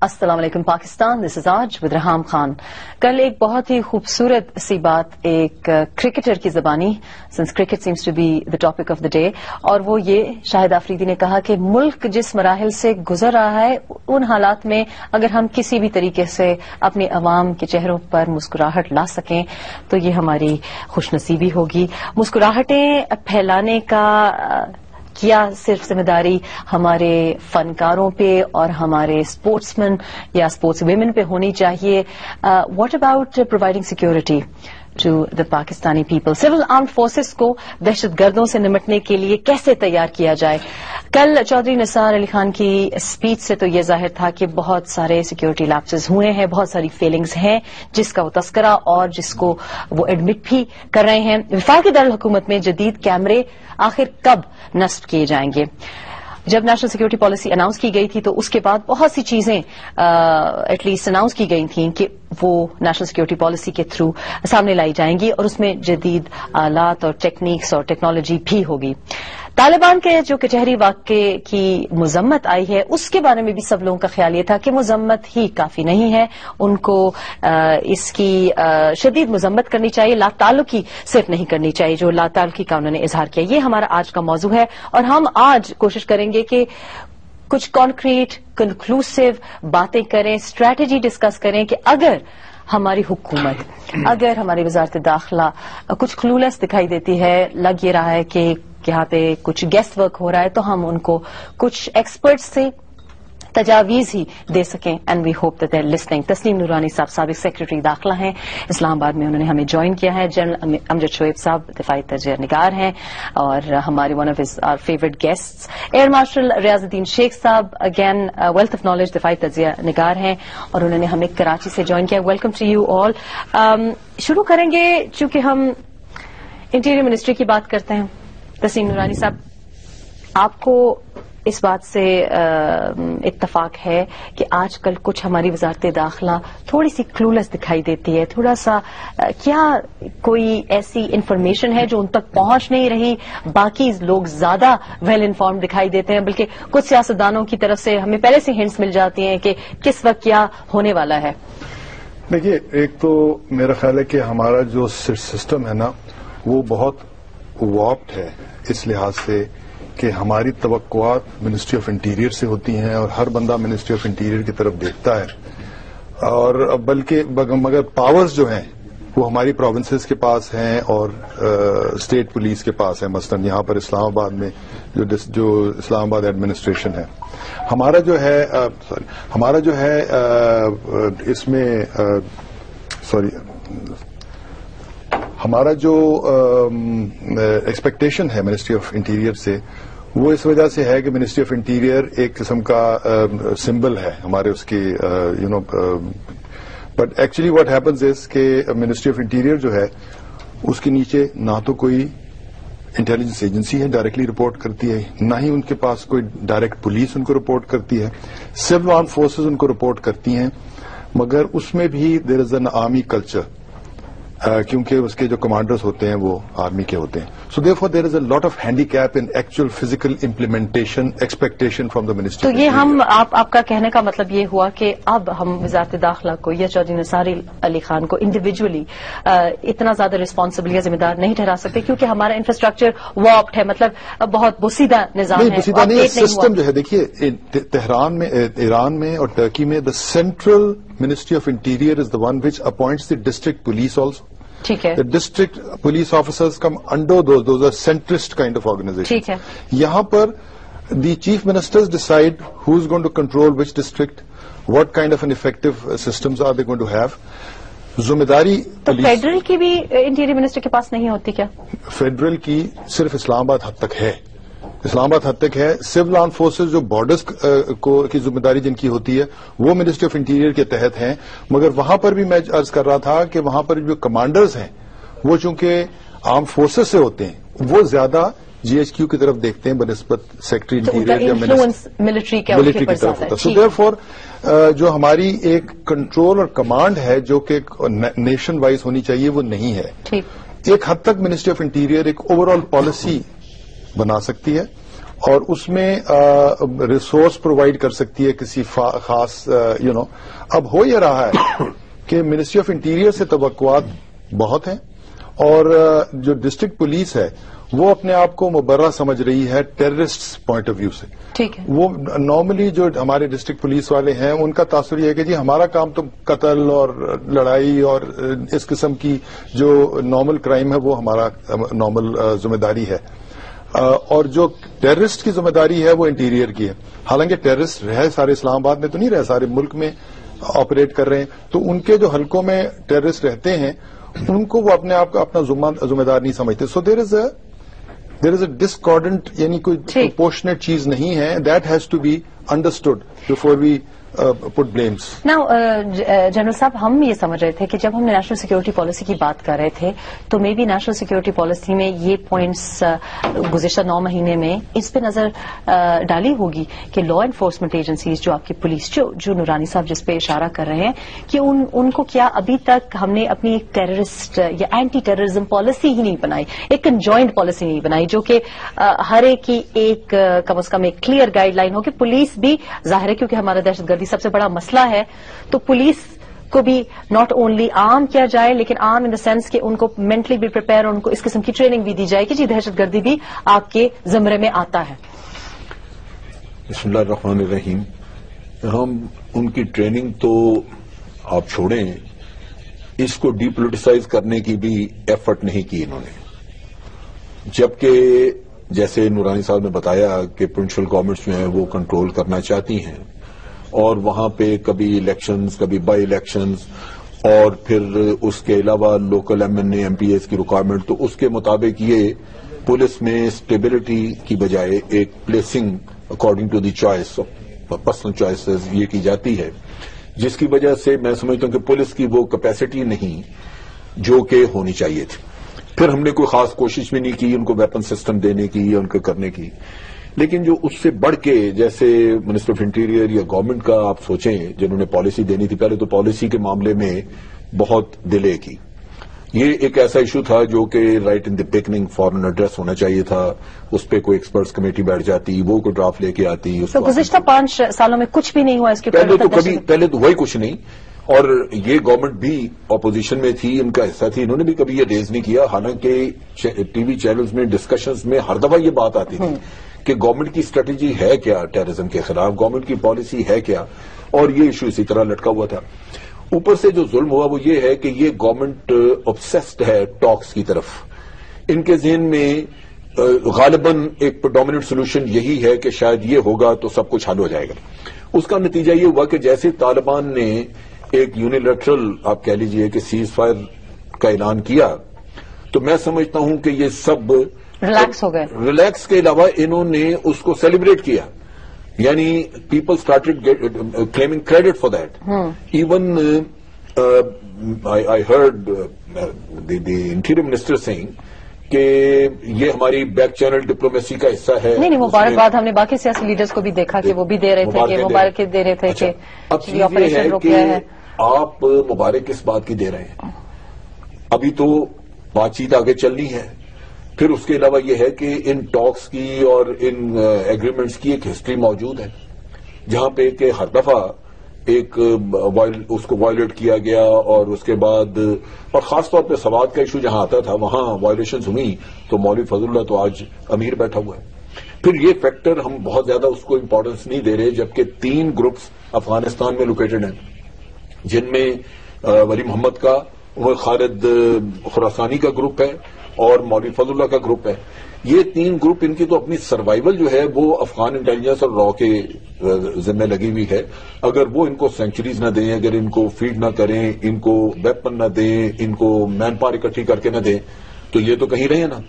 السلام علیکم پاکستان، دس از آج ود رحام خان. کل ایک بہت ہی خوبصورت سی بات ایک کرکٹر کی زبانی، since cricket seems to be the topic of the day, اور وہ یہ شاہد آفریدی نے کہا کہ ملک جس مراحل سے گزر رہا ہے ان حالات میں اگر ہم کسی بھی طریقے سے اپنے عوام کے چہروں پر مسکراہٹ لا سکیں تو یہ ہماری خوش نصیبی ہوگی. مسکراہٹیں پھیلانے کا کیا صرف ذمہ داری ہمارے فنکاروں پہ اور ہمارے اسپورٹس مین یا اسپورٹس ویمن پہ ہونی چاہیے. What about providing security to the Pakistani people? Civil armed forces کو دہشت گردوں سے نمٹنے کے لیے کیسے تیار کیا جائے؟ کل چودھری نثار علی خان کی اسپیچ سے تو یہ ظاہر تھا کہ بہت سارے سیکورٹی لیپسز ہوئے ہیں، بہت ساری فیلنگز ہیں جس کا وہ تذکرہ اور جس کو وہ ایڈمٹ بھی کر رہے ہیں. وفاقی دارالحکومت میں جدید کیمرے آخر کب نصب کیے جائیں گے؟ جب نیشنل سیکورٹی پالیسی اناؤنس کی گئی تھی تو اس کے بعد بہت سی چیزیں ایٹ لیسٹ اناؤنس کی گئی تھیں کہ وہ نیشنل سیکورٹی پالیسی کے تھرو سامنے لائی جائیں گی اور اس میں جدید آلات اور ٹیکنیکس اور ٹیکنالوجی بھی ہوگی. طالبان کے جو کچہری واقعے کی مذمت آئی ہے اس کے بارے میں بھی سب لوگوں کا خیال یہ تھا کہ مذمت ہی کافی نہیں ہے، ان کو اس کی شدید مذمت کرنی چاہیے، لا تعلقی صرف نہیں کرنی چاہیے جو لا تعلقی کا انہوں نے اظہار کیا. یہ ہمارا آج کا موضوع ہے اور ہم آج کوشش کریں گے کہ کچھ کانکریٹ کنکلوسیو باتیں کریں، اسٹریٹجی ڈسکس کریں کہ اگر ہماری حکومت، اگر ہماری وزارت داخلہ کچھ کلولیس دکھائی دیتی ہے، لگ یہ رہا ہے کہ یہاں پہ کچھ گیسٹ ورک ہو رہا ہے، تو ہم ان کو کچھ ایکسپرٹس سے تجاویز ہی دے سکیں. And we hope that they are listening. Tasneem Noorani صاحب سابق سیکرٹری داخلہ ہیں، اسلام آباد میں انہوں نے ہمیں جوائن کیا ہے. جنرل امجد شعیب صاحب دفاعی تجزیہ نگار ہیں اور ہمارے one of his our favourite guests. Air marshal Riaz uddin Shaikh صاحب اگین ویلتھ آف نالج دفاعی تجزیہ نگار ہیں اور انہوں نے ہمیں کراچی سے جوائن کیا. Welcome to you all. شروع کریں گے چونکہ ہم انٹیریئر منسٹری کی بات کرتے ہیں. تسنیم نورانی صاحب، آپ کو اس بات سے اتفاق ہے کہ آج کل کچھ ہماری وزارت داخلہ تھوڑی سی کلولیس دکھائی دیتی ہے، تھوڑا سا کیا کوئی ایسی انفارمیشن ہے جو ان تک پہنچ نہیں رہی؟ باقی لوگ زیادہ ویل انفارمڈ دکھائی دیتے ہیں، بلکہ کچھ سیاستدانوں کی طرف سے ہمیں پہلے سے ہنٹس مل جاتی ہیں کہ کس وقت کیا ہونے والا ہے. دیکھیے، ایک تو میرا خیال ہے کہ ہمارا جو سسٹم ہے نا وہ بہت وارپڈ ہے اس لحاظ سے کہ ہماری توقعات منسٹری آف انٹیریئر سے ہوتی ہیں اور ہر بندہ منسٹری آف انٹیریئر کی طرف دیکھتا ہے، اور بلکہ مگر پاورز جو ہیں وہ ہماری پروونسز کے پاس ہیں اور اسٹیٹ پولیس کے پاس ہیں. مثلا یہاں پر اسلام آباد میں جو اسلام آباد ایڈمنسٹریشن ہے، ہمارا جو ہے اس میں ہمارا جو ایکسپیکٹیشن ہے منسٹری آف انٹیریئر سے وہ اس وجہ سے ہے کہ منسٹری آف انٹیریئر ایک قسم کا سمبل ہے ہمارے اس کی but actually what happens is کہ منسٹری آف انٹیریئر جو ہے اس کے نیچے نہ تو کوئی انٹیلیجنس ایجنسی ہے ڈائریکٹلی رپورٹ کرتی ہے، نہ ہی ان کے پاس کوئی ڈائریکٹ پولیس ان کو رپورٹ کرتی ہے. سول آرمڈ فورسز ان کو رپورٹ کرتی ہیں، مگر اس میں بھی دیر از این آرمی کلچر کیونکہ اس کے جو کمانڈرز ہوتے ہیں وہ آرمی کے ہوتے ہیں. So therefore there is a lot of handicap in actual physical implementation expectation from the ministry. تو یہ ہم آپ کا کہنے کا مطلب یہ ہوا کہ اب ہم وزارت داخلہ کو یا چودھری نثار علی خان کو انڈیویجولی اتنا زیادہ ریسپانسبل یا ذمہ دار نہیں ٹھہرا سکتے کیونکہ ہمارا انفراسٹرکچر وارپڈ ہے، مطلب بہت بوسیدہ نظام ہے. بوسیدہ نہیں، سسٹم جو ہے دیکھیے تہران میں، ایران میں اور ٹرکی میں the central ministry of interior is the one which appoints the district police also. ٹھیک ہے. The district police officers come under those are centrist kind of organizations. ٹھیک ہے. یہاں پر the chief ministers decide who's going to control which district, what kind of an effective systems are they going to have. ذمہ داری تو federal کی بھی interior minister کے پاس نہیں ہوتی کیا؟ فیڈرل کی صرف اسلام آباد حد تک ہے، اسلام آباد حد تک ہے. سول آرم فورسز جو بارڈرز کی ذمہ داری جن کی ہوتی ہے وہ منسٹری آف انٹیریئر کے تحت ہیں، مگر وہاں پر بھی میں عرض کر رہا تھا کہ وہاں پر جو کمانڈرز ہیں وہ چونکہ آرم فورسز سے ہوتے ہیں وہ زیادہ جی ایچ کیو کی طرف دیکھتے ہیں بنسبت سیکٹری انٹیریئر یا ملٹری کی طرف ہوتا ہے. سو دیئرفور جو ہماری ایک کنٹرول اور کمانڈ ہے جو کہ نیشن وائز ہونی چاہیے وہ نہیں ہے. ایک حد تک منسٹری آف انٹیریئر ایک اوور آل پالیسی بنا سکتی ہے اور اس میں ریسورس پرووائڈ کر سکتی ہے کسی خاص اب ہو یہ رہا ہے کہ منسٹری آف انٹیریئر سے توقعات بہت ہیں اور جو ڈسٹرکٹ پولیس ہے وہ اپنے آپ کو مبرہ سمجھ رہی ہے ٹیررسٹ پوائنٹ آف ویو سے. ٹھیک ہے. وہ نارملی جو ہمارے ڈسٹرکٹ پولیس والے ہیں ان کا تاثر یہ ہے کہ جی ہمارا کام تو قتل اور لڑائی اور اس قسم کی جو نارمل کرائم ہے وہ ہمارا نارمل ذمہ داری ہے, اور جو ٹیررسٹ کی ذمہ داری ہے وہ انٹیریئر کی ہے. حالانکہ ٹیررسٹ رہے سارے اسلام آباد میں تو نہیں رہے, سارے ملک میں آپریٹ کر رہے ہیں, تو ان کے جو حلقوں میں ٹیررسٹ رہتے ہیں ان کو وہ اپنے آپ کا اپنا ذمہ دار نہیں سمجھتے. سو دیر از اے ڈسکارڈنٹ, یعنی کوئی پروپورشنیٹ چیز نہیں ہے. That has to be understood before we put blames. Now general صاحب, ہم یہ سمجھ رہے تھے کہ جب ہم نیشنل سیکورٹی پالیسی کی بات کر رہے تھے تو maybe national security policy میں یہ پوائنٹس گزشتہ 9 مہینے میں اس پہ نظر ڈالی ہوگی کہ لا انفورسمنٹ ایجنسیز جو آپ کی پولیس جو نورانی صاحب جس پہ اشارہ کر رہے ہیں کہ ان کو کیا ابھی تک ہم نے اپنی ایک ٹیررسٹ یا اینٹی ٹیررزم پالیسی ہی نہیں بنائی, ایک کنجوائنٹ پالیسی نہیں بنائی جو کہ ہر ایک کی ایک کم از کم ایک کلیئر گائیڈ لائن ہو کہ پولیس بھی ظاہر ہے کیونکہ ہمارا دہشت گردی سب سے بڑا مسئلہ ہے تو پولیس کو بھی ناٹ اونلی عام کیا جائے لیکن عام ان دا سینس کہ ان کو مینٹلی بھی پریپیئر اور ان کو اس قسم کی ٹریننگ بھی دی جائے کہ جی دہشت گردی بھی آپ کے زمرے میں آتا ہے. بسم اللہ الرحمن الرحیم. ہم ان کی ٹریننگ تو آپ چھوڑیں, اس کو ڈی پولیٹیسائز کرنے کی بھی ایفرٹ نہیں کی انہوں نے, جبکہ جیسے نورانی صاحب نے بتایا کہ پروونشل گورنمنٹس جو ہیں وہ کنٹرول کرنا چاہتی ہیں اور وہاں پہ کبھی الیکشنز کبھی بائی الیکشنز اور پھر اس کے علاوہ local M N A M P S کی ریکوائرمنٹ, تو اس کے مطابق یہ پولیس میں اسٹیبلٹی کی بجائے ایک placing according to the choice personal choices یہ کی جاتی ہے, جس کی وجہ سے میں سمجھتا ہوں کہ پولیس کی وہ کیپیسٹی نہیں جو کہ ہونی چاہیے تھی. پھر ہم نے کوئی خاص کوشش بھی نہیں کی ان کو ویپن سسٹم دینے کی یا ان کو کرنے کی, لیکن جو اس سے بڑھ کے جیسے منسٹر آف انٹیریئر یا گورنمنٹ کا آپ سوچیں جنہوں نے پالیسی دینی تھی, پہلے تو پالیسی کے معاملے میں بہت ڈیلے کی. یہ ایک ایسا ایشو تھا جو کہ right in the beginning foreign address ہونا چاہیے تھا, اس پہ کوئی ایکسپرٹس کمیٹی بیٹھ جاتی, وہ کوئی ڈرافٹ لے کے آتی. تو گزشتہ 5 سالوں میں کچھ بھی نہیں ہوا اس کے پہلے تو وہی کچھ نہیں, اور یہ گورنمنٹ بھی اپوزیشن میں تھی, ان کا حصہ تھی, انہوں نے بھی کبھی یہ ریز نہیں کیا. حالانکہ ٹی وی چینلز میں ڈسکشنز میں ہر دفعہ یہ بات آتی تھی کہ گورنمنٹ کی اسٹریٹجی ہے کیا ٹیررزم کے خلاف, گورنمنٹ کی پالیسی ہے کیا, اور یہ ایشو اسی طرح لٹکا ہوا تھا. اوپر سے جو ظلم ہوا وہ یہ ہے کہ یہ گورنمنٹ obsessed ہے ٹاکس کی طرف. ان کے ذہن میں غالباً ایک پریڈومیننٹ سولوشن یہی ہے کہ شاید یہ ہوگا تو سب کچھ حل ہو جائے گا. اس کا نتیجہ یہ ہوا کہ جیسے طالبان نے ایک یونیلیٹرل آپ کہہ لیجئے کہ سیز فائر کا اعلان کیا, تو میں سمجھتا ہوں کہ یہ سب ریلیکس ہو گئے. ریلیکس کے علاوہ انہوں نے اس کو سیلیبریٹ کیا, یعنی people started claiming credit for that. Even I heard the interior minister saying کہ یہ ہماری بیک چینل ڈپلومیسی کا حصہ ہے. نہیں مبارکباد ہم نے باقی سیاسی لیڈرز کو بھی دیکھا کہ وہ بھی دے رہے تھے کہ مبارک دے رہے تھے کہ اب یہ آپریشن رک گیا ہے. آپ مبارک کس بات کی دے رہے ہیں؟ ابھی تو بات چیت آگے چلنی ہے. پھر اس کے علاوہ یہ ہے کہ ان ٹاکس کی اور ان ایگریمنٹس کی ایک ہسٹری موجود ہے جہاں پہ کہ ہر دفعہ ایک اس کو وائلیٹ کیا گیا, اور اس کے بعد اور خاص طور پہ سوات کا ایشو جہاں آتا تھا وہاں وائلیشنز ہوئی تو مولوی فضل اللہ تو آج امیر بیٹھا ہوا ہے. پھر یہ فیکٹر ہم بہت زیادہ اس کو امپورٹنس نہیں دے رہے, جبکہ 3 گروپس افغانستان میں لوکیٹڈ ہیں جن میں ولی محمد کا خالد خراسانی کا گروپ ہے اور مولوی فضل اللہ کا گروپ ہے. یہ 3 گروپ ان کی تو اپنی سروائیول جو ہے وہ افغان انٹیلیجنس اور را کے ذمہ لگی ہوئی ہے. اگر وہ ان کو سینکچریز نہ دیں, اگر ان کو فیڈ نہ کریں, ان کو ویپن نہ دیں, ان کو مین پاور اکٹھی کر کے نہ دیں, تو یہ تو کہیں رہے نا.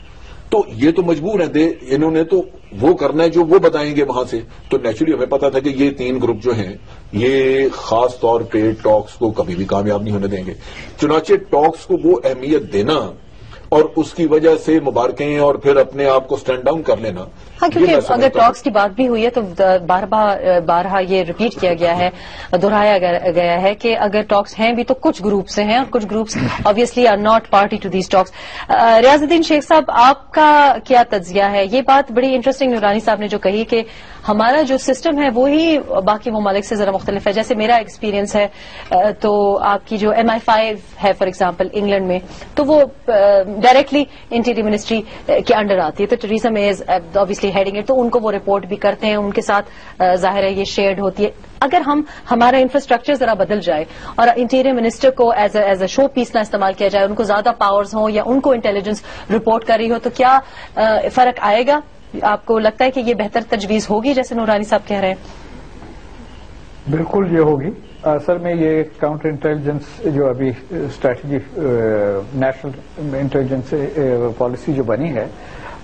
تو یہ تو مجبور ہیں انہوں نے تو وہ کرنا ہے جو وہ بتائیں گے وہاں سے. تو نیچرلی ہمیں پتا تھا کہ یہ 3 گروپ جو ہیں یہ خاص طور پہ ٹاکس کو کبھی بھی کامیاب نہیں ہونے دیں گے. چنانچہ ٹاکس کو وہ اہمیت دینا اور اس کی وجہ سے مبارکیں اور پھر اپنے آپ کو اسٹینڈ ڈاؤن کر لینا. ہاں کیونکہ اگر ٹاکس کی بات بھی ہوئی ہے تو بارہا یہ ریپیٹ کیا گیا ہے, دہرایا گیا ہے کہ اگر ٹاکس ہیں بھی تو کچھ گروپ سے ہیں اور کچھ groups obviously are not party to these talks. ریاض الدین شیخ صاحب, آپ کا کیا تجزیہ ہے؟ یہ بات بڑی انٹرسٹنگ نورانی صاحب نے جو کہی کہ ہمارا جو سسٹم ہے وہی باقی ممالک سے ذرا مختلف ہے. جیسے میرا ایکسپیرینس ہے تو آپ کی جو MI5 ہے فار ایگزامپل انگلینڈ میں, تو وہ ڈائریکٹلی انٹیریئر منسٹری کے انڈر آتی ہے, تو Theresa May is obviously heading it, تو ان کو وہ رپورٹ بھی کرتے ہیں, ان کے ساتھ ظاہر ہے یہ شیئرڈ ہوتی ہے. اگر ہمارا انفراسٹرکچر ذرا بدل جائے اور انٹیریئر منسٹر کو ایز اے شو پیس نہ استعمال کیا جائے, ان کو زیادہ پاورز ہوں یا ان کو انٹیلیجنس رپورٹ کر رہی ہو, تو کیا فرق آئے گا؟ آپ کو لگتا ہے کہ یہ بہتر تجویز ہوگی جیسے نورانی صاحب کہہ رہے ہیں؟ بالکل یہ ہوگی. اصل میں یہ کاؤنٹر انٹیلیجنس جو ابھی اسٹریٹجی نیشنل انٹیلیجنس پالیسی جو بنی ہے,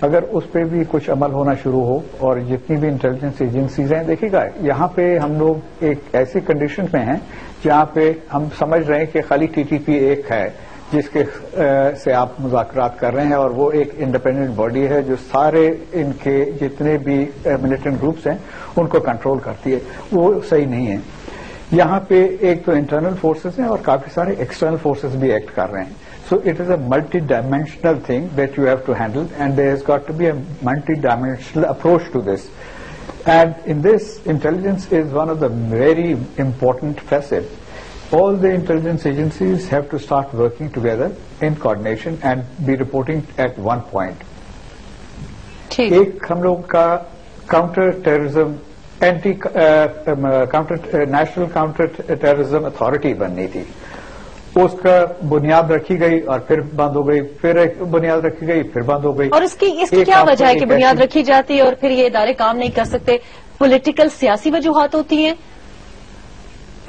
اگر اس پہ بھی کچھ عمل ہونا شروع ہو اور جتنی بھی انٹیلیجنس ایجنسیز ہیں, دیکھیے گا یہاں پہ ہم لوگ ایک ایسی کنڈیشن میں ہیں جہاں پہ ہم سمجھ رہے ہیں کہ خالی TTP ایک ہے جس کے سے آپ مذاکرات کر رہے ہیں, اور وہ ایک انڈیپینڈنٹ باڈی ہے جو سارے ان کے جتنے بھی ملیٹنٹ گروپس ہیں ان کو کنٹرول کرتی ہے. وہ صحیح نہیں ہے. یہاں پہ ایک تو انٹرنل فورسز ہیں اور کافی سارے ایکسٹرنل فورسز بھی ایکٹ کر رہے ہیں. So it is a multi-dimensional thing that you have to handle, and there has got to be a multi-dimensional approach to this. And in this, intelligence is one of the very important facets. All the intelligence agencies have to start working together in coordination and be reporting at one point. ایک ہم لوگ کا counter terrorism national counter terrorism authority بننی تھی. اس کا بنیاد رکھی گئی اور پھر بند ہو گئی, پھر ایک بنیاد رکھی گئی پھر بند ہو گئی. اور اس کی کیا وجہ ہے کہ بنیاد رکھی جاتی ہے اور پھر یہ ادارے کام نہیں کر سکتے؟ پولیٹیکل سیاسی وجوہات ہوتی ہیں.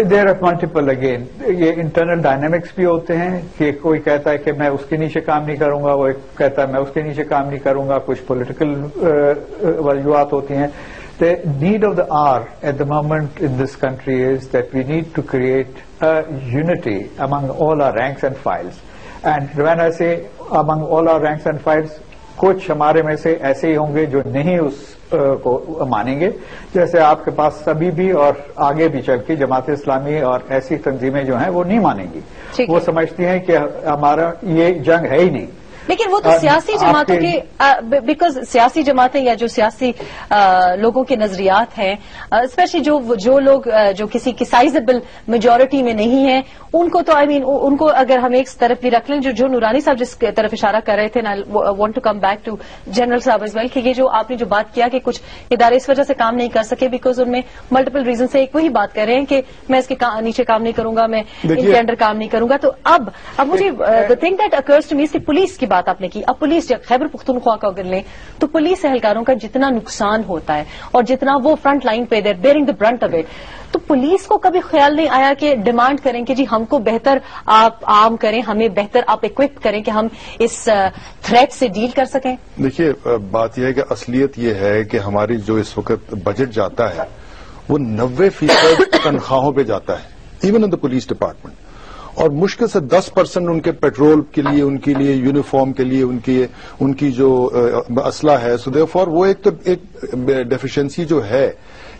There are multiple. اگین یہ انٹرنل ڈائنامکس بھی ہوتے ہیں کہ کوئی کہتا ہے کہ میں اس کے نیچے کام نہیں کروں گا, وہ ایک کہتا ہے میں اس کے نیچے کام نہیں کروں گا. کچھ پولیٹیکل وجوہات ہوتی ہیں. The need of the hour at the moment in this country is that we need to create a unity among all our ranks and files. And when I say among all our ranks and files, کچھ ہمارے میں سے ایسے ہی ہوں گے جو نہیں اس کو مانیں گے, جیسے آپ کے پاس ابھی بھی اور آگے بھی چل کے جماعت اسلامی اور ایسی تنظیمیں جو ہیں وہ نہیں مانیں گی. وہ سمجھتی ہیں کہ ہمارا یہ جنگ ہے ہی نہیں. لیکن وہ تو سیاسی جماعتوں کے بیکاز سیاسی جماعتیں یا جو سیاسی لوگوں کے نظریات ہیں, اسپیشلی جو لوگ جو کسی کی سائزبل میجورٹی میں نہیں ہیں, ان کو تو ان کو اگر ہم ایک طرف بھی رکھ لیں, جو نورانی صاحب جس طرف اشارہ کر رہے تھے, want to come back to general صاحب از ویل, کہ یہ جو آپ نے جو بات کیا کہ کچھ ادارے اس وجہ سے کام نہیں کر سکے بیکاز ان میں ملٹیپل ریزن سے, ایک وہی بات کر رہے ہیں کہ میں اس کے نیچے کام نہیں کروں گا, میں ان کے انڈر کام نہیں کروں گا. تو اب مجھے the thing that occurs to me, police کی بات آپ نے کی. اب پولیس جب خیبر پختونخوا کا اگر لیں تو پولیس اہلکاروں کا جتنا نقصان ہوتا ہے اور جتنا وہ فرنٹ لائن پہ there bearing the brunt of it, تو پولیس کو کبھی خیال نہیں آیا کہ ڈیمانڈ کریں کہ جی ہم کو بہتر آپ عام کریں, ہمیں بہتر آپ اکوپ کریں کہ ہم اس تھریٹ سے ڈیل کر سکیں؟ دیکھیے بات یہ ہے کہ اصلیت یہ ہے کہ ہماری جو اس وقت بجٹ جاتا ہے وہ 90% تنخواہوں پہ جاتا ہے, even in the police department, اور مشکل سے 10% ان کے پیٹرول کے لیے, ان کے لیے یونیفارم کے لیے, ان کی جو اسلحہ ہے. سو دیئر فور وہ ایک ڈیفیشنسی جو ہے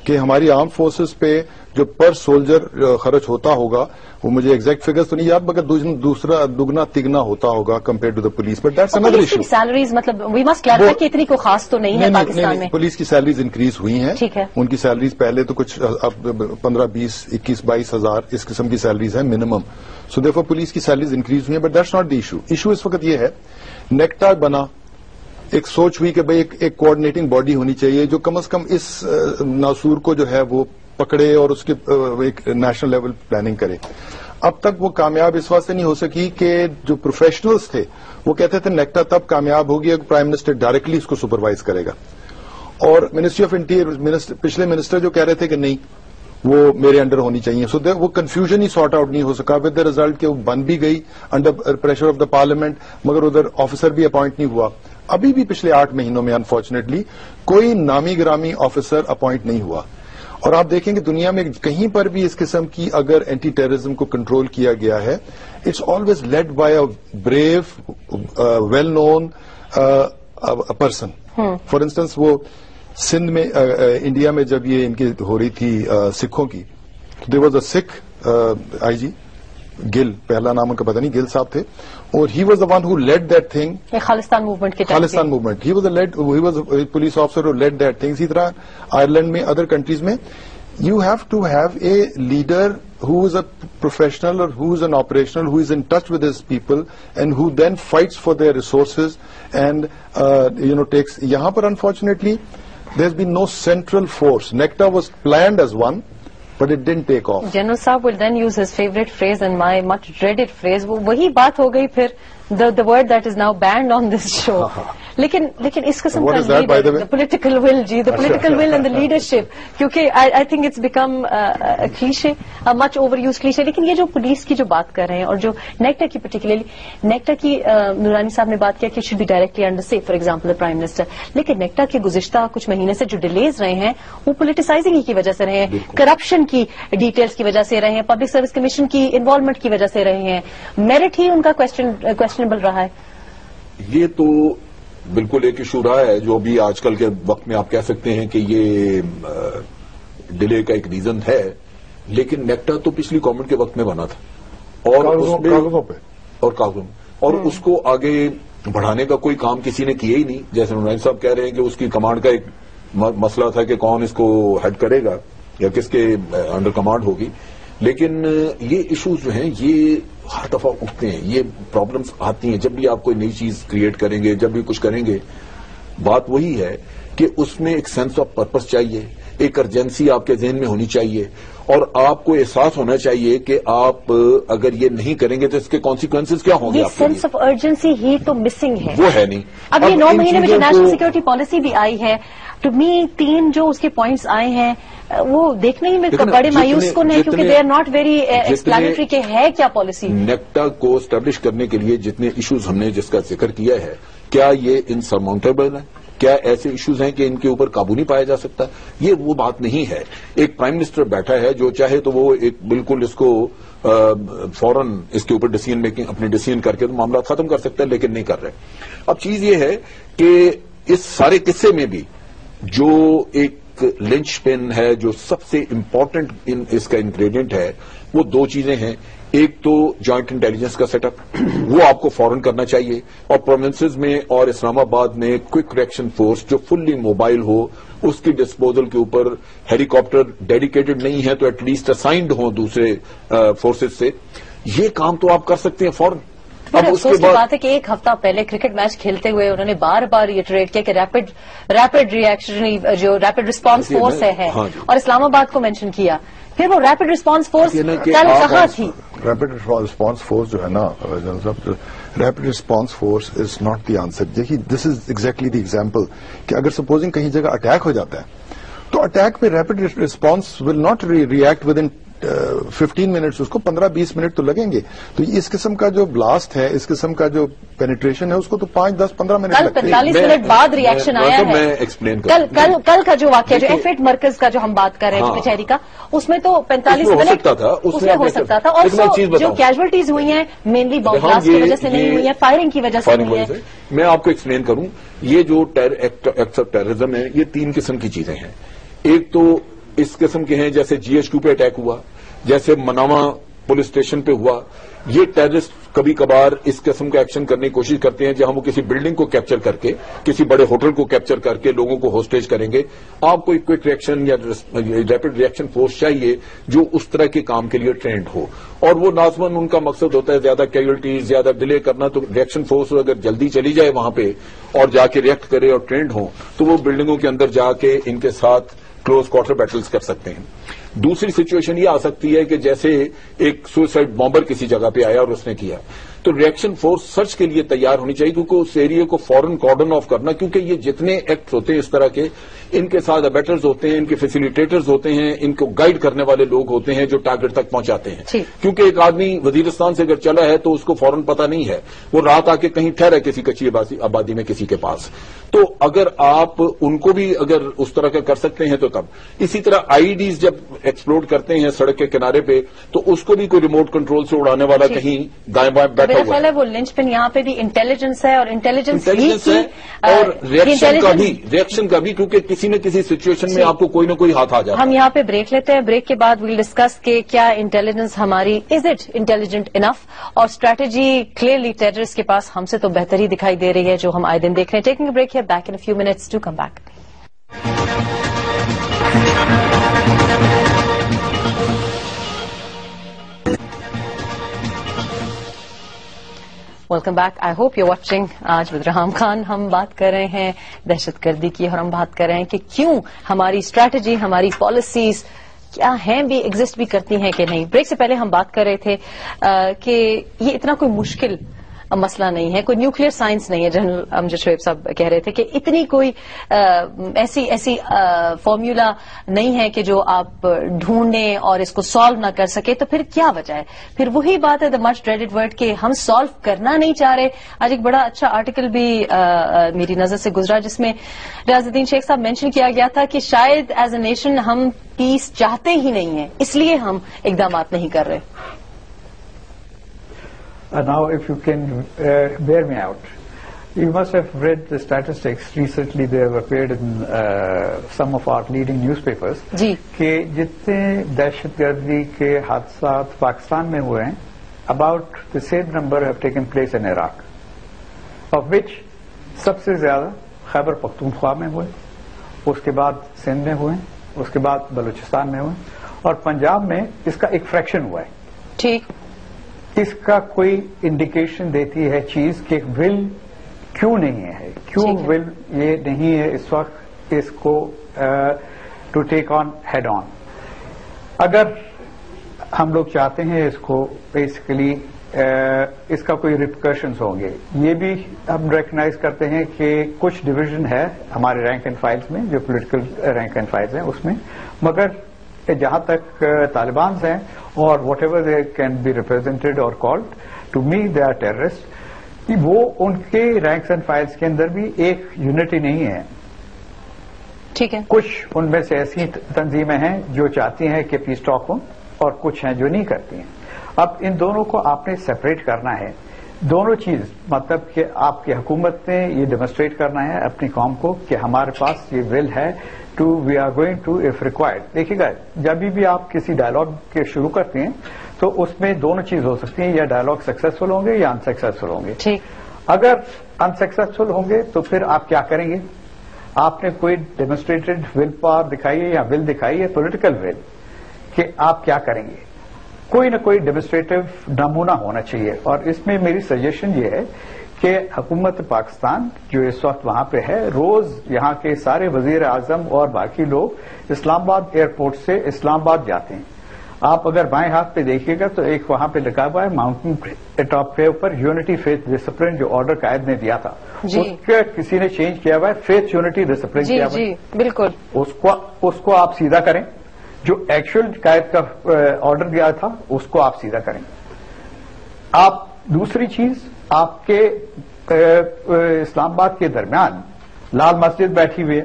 کہ ہماری آرم فورسز پہ جو پر سولجر خرچ ہوتا ہوگا, وہ مجھے ایگزیکٹ فگرز تو نہیں یاد, مگر دوسرا دگنا تگنا ہوتا ہوگا compare to the police. But that's another issue. Salaries مطلب وی مسٹ کلیریفائی کہ اتنی کوئی خاص تو نہیں ہے پاکستان میں. پولیس کی سیلریز انکریز ہوئی ہیں. ٹھیک ہے, ان کی سیلریز پہلے تو کچھ 15, 20, 21, 22 ہزار اس قسم کی سیلریز ہیں منیمم. سو دیئرفور پولیس کی سیلریز انکریز ہوئی ہیں. But that's not the issue. Issue اس وقت یہ ہے نیکٹا بنا, ایک سوچ ہوئی کہ بھائی ایک کوآرڈینیٹنگ باڈی ہونی چاہیے جو کم از کم اس ناسور کو جو ہے وہ پکڑے اور اس کے ایک نیشنل لیول پلاننگ کرے. اب تک وہ کامیاب اس واسطے نہیں ہو سکی کہ جو پروفیشنلز تھے وہ کہتے تھے نیکٹا تب کامیاب ہوگی کہ پرائم منسٹر ڈائریکٹلی اس کو سپروائز کرے گا, اور منسٹری آف انٹیریئر پچھلے منسٹر جو کہہ رہے تھے کہ نہیں وہ میرے انڈر ہونی چاہیے. سو وہ کنفیوژن ہی سارٹ آؤٹ نہیں ہو سکا ود دا ریزلٹ کہ وہ بن بھی گئی under pressure of the parliament, مگر ادھر آفیسر بھی اپوائنٹ نہیں ہوا. ابھی بھی پچھلے 8 مہینوں میں انفارچونیٹلی کوئی نامی گرامی آفیسر اپوائنٹ نہیں ہوا. اور آپ دیکھیں کہ دنیا میں کہیں پر بھی اس قسم کی اگر اینٹی ٹیررزم کو کنٹرول کیا گیا ہے, it's always led by a brave well known person. For instance وہ سندھ میں انڈیا میں جب یہ ان کی ہو رہی تھی سکھوں کی, دیر واز اے سکھ آئی جی گل, پہلا نام ان کا پتہ نہیں, گل صاحب تھے, اور he was the one who led that thing, Khalistan movement کے Khalistan movement, he was a police officer who led that thing. اسی طرح آئرلینڈ میں ادر کنٹریز میں you have to have a leader who is a professional or who is an operational, who is in touch with his people and who then fights for their resources and takes. Yahan par unfortunately there's been no central force. NECTA was planned as one, but it didn't take off. General Saab will then use his favorite phrase and my much dreaded phrase, wahi baat ho gayi phir, the word that is now banned on this show. لیکن اس قسم کا political will, جی the political will and the leadership, کیونکہ I think it's become cliche, much overuse cliche. لیکن یہ جو police کی جو بات کر رہے ہیں اور جو نیکٹا کی پرٹیکولرلی نیکٹا کی نورانی صاحب نے بات کیا کہ شوڈ بی ڈائریکٹلی انڈر سے for example the prime minister, لیکن نیکٹا کے گزشتہ کچھ مہینے سے جو ڈیلیز رہے ہیں وہ پولیٹیسائزنگ کی وجہ سے رہے ہیں, کرپشن کی ڈیٹیلز کی وجہ سے رہے ہیں, پبلک سروس کمیشن کی انوالومنٹ کی وجہ سے رہے ہیں, میرٹ ہی ان کا کوشچنیبل رہا ہے. یہ تو بالکل ایک ایشو رہا ہے جو ابھی آج کل کے وقت میں آپ کہہ سکتے ہیں کہ یہ ڈیلے کا ایک ریزن ہے, لیکن نیکٹا تو پچھلی گورنمنٹ کے وقت میں بنا تھا اور کاغذوں اور اس کو آگے بڑھانے کا کوئی کام کسی نے کیا ہی نہیں. جیسے نورانی صاحب کہہ رہے ہیں کہ اس کی کمانڈ کا ایک مسئلہ تھا کہ کون اس کو ہیڈ کرے گا یا کس کے انڈر کمانڈ ہوگی, لیکن یہ ایشوز جو ہیں یہ ہر دفعہ اٹھتے ہیں, یہ پرابلمس آتی ہیں جب بھی آپ کوئی نئی چیز کریٹ کریں گے, جب بھی کچھ کریں گے. بات وہی ہے کہ اس میں ایک سینس آف پرپز چاہیے, ایک ارجنسی آپ کے ذہن میں ہونی چاہیے, اور آپ کو احساس ہونا چاہیے کہ آپ اگر یہ نہیں کریں گے تو اس کے کانسیکوینسز کیا ہوں گے. یہ سینس آف ارجنسی ہی تو مسنگ ہے, وہ ہے نہیں. اب یہ 9 مہینے میں جو نیشنل سیکورٹی پالیسی بھی آئی ہے, ٹو می 3 جو اس کے پوائنٹس آئے ہیں وہ دیکھنے ہی میں بڑے مایوس کن ہے, کیونکہ دے آر ناٹ ویری ایکسپلانیٹری کہ ہے کیا پالیسی. نیکٹا کو اسٹیبلش کرنے کے لیے جتنے ایشوز ہم نے جس کا ذکر کیا ہے, کیا یہ انسرماؤنٹیبل ہے؟ کیا ایسے ایشوز ہیں کہ ان کے اوپر قابو نہیں پایا جا سکتا؟ یہ وہ بات نہیں ہے. ایک پرائم منسٹر بیٹھا ہے جو چاہے تو وہ ایک بالکل اس کو فوراً اس کے اوپر ڈیسیژن میکنگ اپنی ڈیسیژن کر کے تو معاملات ختم کر سکتا ہے, لیکن نہیں کر رہے. اب چیز یہ ہے کہ اس سارے قصے میں بھی جو ایک لنچ پن ہے, جو سب سے امپورٹنٹ اس کا انگریڈینٹ ہے, وہ 2 چیزیں ہیں. ایک تو جوائنٹ انٹیلیجنس کا سیٹ اپ, وہ آپ کو فوراً کرنا چاہیے, اور پروونسز میں اور اسلام آباد میں کوئک ریئیکشن فورس جو فلی موبائل ہو, اس کی ڈسپوزل کے اوپر ہیلی کاپٹر ڈیڈیکیٹڈ نہیں ہے تو ایٹ لیسٹ اسائنڈ ہوں دوسرے فورسز سے. یہ کام تو آپ کر سکتے ہیں فوراً. اب افسوس کی بات ہے کہ 1 ہفتہ پہلے کرکٹ میچ کھیلتے ہوئے انہوں نے بار بار ریٹریٹ کیا کہ ریپڈ ریئیکشن جو ریپڈ ریسپانس فورس ہے, اور اسلام آباد کو مینشن کیا. پھر وہ ریپڈ ریسپانس فورس کل کہاں تھی؟ ریپڈ ریسپانس فورس جو ہے نا, rapid response force is not the answer. دیکھیے دس از ایگزیکٹلی دی ایگزامپل کہ اگر سپوزنگ کہیں جگہ اٹیک ہو جاتا ہے تو اٹیک پہ rapid response will not react within 15 minutes, اس کو 15-20 منٹ تو لگیں گے. تو اس قسم کا جو بلاسٹ ہے, اس قسم کا جو پینیٹریشن ہے, اس کو تو 5-10-15 منٹ لگتے ہیں. 45 منٹ بعد ریئیکشن آیا ہے. کل کا جو واقعہ جو F8 مرکز کا جو ہم بات کر رہے ہیں کچہری کا, اس میں تو 45 منٹ اس میں ہو سکتا تھا. اور جو کیجولٹیز ہوئی ہیں مینلی بم بلاسٹ کی وجہ سے نہیں ہوئی ہیں, فائرنگ کی وجہ سے ہوئی ہیں. میں آپ کو ایکسپلین کروں, یہ جو ایکٹس آف ٹیررزم ہے یہ 3 قسم کی چیزیں ہیں. ایک تو اس قسم کے ہیں جیسے GHQ پہ اٹیک ہوا, جیسے مناوا پولیس اسٹیشن پہ ہوا. یہ ٹیررسٹ کبھی کبھار اس قسم کا ایکشن کرنے کی کوشش کرتے ہیں جہاں وہ کسی بلڈنگ کو کیپچر کر کے, کسی بڑے ہوٹل کو کیپچر کر کے لوگوں کو ہوسٹیج کریں گے. آپ کو ایک کوئک ریئیکشن یا ریپڈ ریئیکشن فورس چاہیے جو اس طرح کے کام کے لیے ٹرینڈ ہو, اور وہ لازماً ان کا مقصد ہوتا ہے زیادہ کیجولٹیز, زیادہ ڈیلے کرنا. تو ریئیکشن فورس اگر جلدی چلی جائے وہاں پہ اور جا کے ریئیکٹ کرے اور ٹرینڈ ہو تو وہ بلڈنگوں کے اندر جا کے ان کے ساتھ کلوز کوارٹر بیٹلز کر سکتے ہیں. دوسری سچویشن یہ آ سکتی ہے کہ جیسے ایک سوسائڈ بامبر کسی جگہ پہ آیا اور اس نے کیا, تو ریئیکشن فورس سرچ کے لیے تیار ہونی چاہیے، کیونکہ اس ایریے کو فوراً کارڈن آف کرنا، کیونکہ یہ جتنے ایکٹ ہوتے ہیں اس طرح کے، ان کے ساتھ ابیٹرز ہوتے ہیں، ان کے فیسیلیٹیٹرز ہوتے ہیں، ان کو گائیڈ کرنے والے لوگ ہوتے ہیں جو ٹارگٹ تک پہنچاتے ہیں. کیونکہ ایک آدمی وزیرستان سے اگر چلا ہے تو اس کو فوراً پتہ نہیں ہے، وہ رات آ کے کہیں ٹھہرا کسی کچی آبادی میں کسی کے پاس. تو اگر آپ ان کو بھی اگر اس طرح کا کر سکتے ہیں تو تب. اسی طرح آئی ڈیز جب ایکسپلوڈ کرتے ہیں سڑک کے کنارے پہ تو اس کو بھی کوئی ریموٹ کنٹرول سے اڑانے والا کہیں دائیں بائیں بیٹھا ہوا ہے. وہ لنچ پن یہاں پہ بھی انٹیلیجنس ہے، اور انٹیلیجنس ہے اور ریئیکشن کا بھی، کیونکہ کسی نہ کسی سچویشن میں آپ کو کوئی نہ کوئی ہاتھ آ جاتا ہے. ہم یہاں پہ بریک لیتے ہیں، بریک کے بعد ویل ڈسکس کہ کیا انٹیلیجنس ہماری از اٹ انٹیلیجنٹ انف، اور اسٹریٹجی کلیئرلی ٹیررسٹ کے پاس ہم سے تو بہتر ہی دکھائی دے رہی ہے جو ہم آئے دن دیکھ رہے ہیں. ٹیکنگ بریک ہے، back in few minutes to come back. Welcome back. I hope you watching آج ود رحام خان. ہم بات کر رہے ہیں دہشت گردی کی، اور ہم بات کر رہے ہیں کہ کیوں ہماری اسٹریٹجی، ہماری پالیسیز کیا ہیں بھی، ایگزسٹ بھی کرتی ہیں کہ نہیں. بریک سے پہلے ہم بات کر رہے تھے کہ یہ اتنا کوئی مشکل مسئلہ نہیں ہے، کوئی نیوکلیر سائنس نہیں ہے. جنرل امجد شعیب صاحب کہہ رہے تھے کہ اتنی کوئی ایسی فارمولا نہیں ہے کہ جو آپ ڈھونڈیں اور اس کو سالو نہ کر سکے. تو پھر کیا وجہ ہے؟ پھر وہی بات ہے، دا مچ ڈریڈڈ ورڈ، کہ ہم سالو کرنا نہیں چاہ رہے. آج ایک بڑا اچھا آرٹیکل بھی میری نظر سے گزرا جس میں ریاض الدین شیخ صاحب مینشن کیا گیا تھا کہ شاید ایز اے نیشن ہم پیس چاہتے ہی نہیں ہیں، اس لیے ہم اقدامات نہیں کر رہے. Now, if you can bear me out, you must have read the statistics. Recently, they have appeared in some of our leading newspapers. جی. کہ جتنے دہشت گردی کے حادثات پاکستان میں ہوئے ہیں, about the same number have taken place in Iraq, of which سب سے زیادہ خیبر پختونخوا میں ہوئے, اس کے بعد سندھ میں ہوئے, اس کے بعد بلوچستان میں ہوئے, اور پنجاب میں اس کا ایک فریکشن ہوا ہے. ٹھیک. اس کا کوئی انڈیکیشن دیتی ہے چیز کہ ول کیوں نہیں ہے, کیوں ول یہ نہیں ہے اس وقت اس کو ٹو ٹیک آن ہیڈ آن. اگر ہم لوگ چاہتے ہیں اس کو بیسیکلی اس کا کوئی ریپرکشنز ہوں گے, یہ بھی ہم ریکگنائز کرتے ہیں کہ کچھ ڈویژن ہے ہمارے رینک اینڈ فائلز میں, جو پولیٹیکل رینک اینڈ فائلز ہیں اس میں, مگر جہاں تک طالبان ہیں اور whatever they can be represented اور called, to me they are terrorist. وہ ان کے رینکس اینڈ فائلز کے اندر بھی ایک یونٹی نہیں ہے. ٹھیک ہے. کچھ ان میں سے ایسی تنظیمیں ہیں جو چاہتی ہیں کہ پیس ٹاک ہو, اور کچھ ہیں جو نہیں کرتی ہیں. اب ان دونوں کو آپ نے سیپریٹ کرنا ہے. دونوں چیز مطلب کہ آپ کی حکومت نے یہ ڈیمونسٹریٹ کرنا ہے اپنی قوم کو کہ ہمارے پاس یہ ول ہے to we are going to if required. دیکھیے گا, جب بھی آپ کسی ڈائلاگ کے شروع کرتے ہیں تو اس میں دونوں چیز ہو سکتی ہیں, یا ڈائلاگ سکسیسفل ہوں گے یا انسکسیسفل ہوں گے. اگر انسکسیسفل ہوں گے تو پھر آپ کیا کریں گے؟ آپ نے کوئی ڈیمونسٹریٹڈ ول پاور دکھائی ہے یا ول دکھائی ہے, پولیٹیکل ول, کہ آپ کیا کریں گے. کوئی نہ کوئی ڈیمونسٹریٹو نمونہ ہونا چاہیے. اور اس میں میری سجیشن یہ ہے کہ حکومت پاکستان جو اس وقت وہاں پہ ہے, روز یہاں کے سارے وزیر اعظم اور باقی لوگ اسلام آباد ایئرپورٹ سے اسلام آباد جاتے ہیں. آپ اگر بائیں ہاتھ پہ دیکھیے گا تو ایک وہاں پہ لگا ہوا ہے ماؤنٹن ٹاپ کے اوپر یونٹی فیتھ ڈسپلن, جو آرڈر قائد نے دیا تھا, اس کا کسی نے چینج کیا ہوا ہے, فیتھ یونٹی ڈسپلن کیا ہوا ہے. بالکل. اس کو آپ سیدھا کریں. جو ایکچوئل قائد کا آرڈر دیا تھا اس کو آپ سیدھا کریں. آپ دوسری چیز, آپ کے اسلام آباد کے درمیان لال مسجد بیٹھی ہوئی ہے,